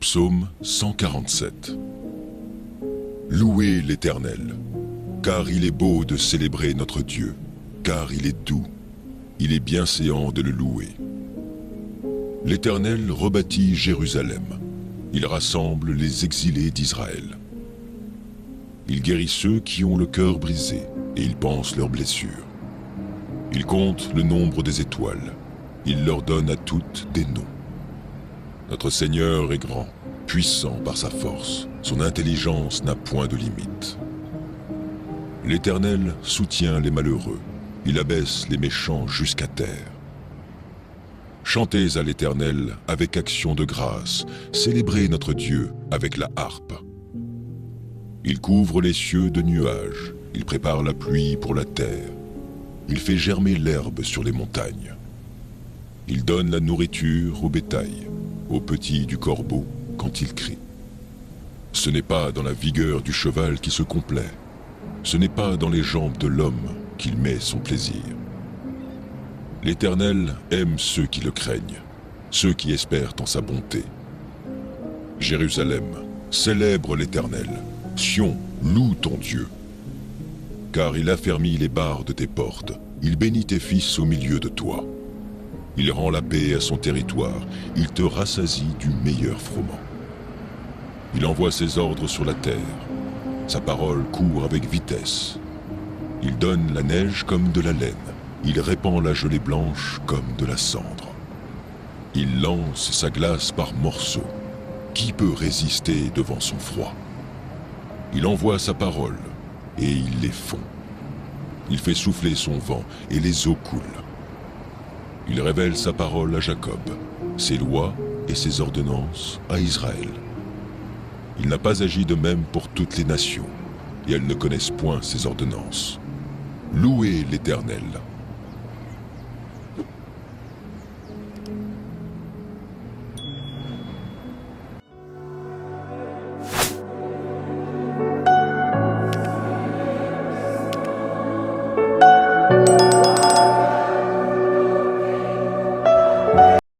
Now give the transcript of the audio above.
Psaume 147. Louez l'Éternel, car il est beau de célébrer notre Dieu, car il est doux, il est bienséant de le louer. L'Éternel rebâtit Jérusalem, il rassemble les exilés d'Israël. Il guérit ceux qui ont le cœur brisé, et il panse leurs blessures. Il compte le nombre des étoiles, il leur donne à toutes des noms. Notre Seigneur est grand, puissant par sa force, son intelligence n'a point de limite. L'Éternel soutient les malheureux, il abaisse les méchants jusqu'à terre. Chantez à l'Éternel avec action de grâce, célébrez notre Dieu avec la harpe. Il couvre les cieux de nuages, il prépare la pluie pour la terre. Il fait germer l'herbe sur les montagnes. Il donne la nourriture au bétail, aux petits du corbeau quand il crie. Ce n'est pas dans la vigueur du cheval qui se complaît, ce n'est pas dans les jambes de l'homme qu'il met son plaisir. L'Éternel aime ceux qui le craignent, ceux qui espèrent en sa bonté. Jérusalem, célèbre l'Éternel, Sion, loue ton Dieu. Car il affermit les barres de tes portes, il bénit tes fils au milieu de toi. Il rend la paix à son territoire, il te rassasie du meilleur froment. Il envoie ses ordres sur la terre, sa parole court avec vitesse. Il donne la neige comme de la laine, il répand la gelée blanche comme de la cendre. Il lance sa glace par morceaux, qui peut résister devant son froid? Il envoie sa parole, et il les fond. Il fait souffler son vent, et les eaux coulent. Il révèle sa parole à Jacob, ses lois et ses ordonnances à Israël. Il n'a pas agi de même pour toutes les nations, et elles ne connaissent point ses ordonnances. Louez l'Éternel.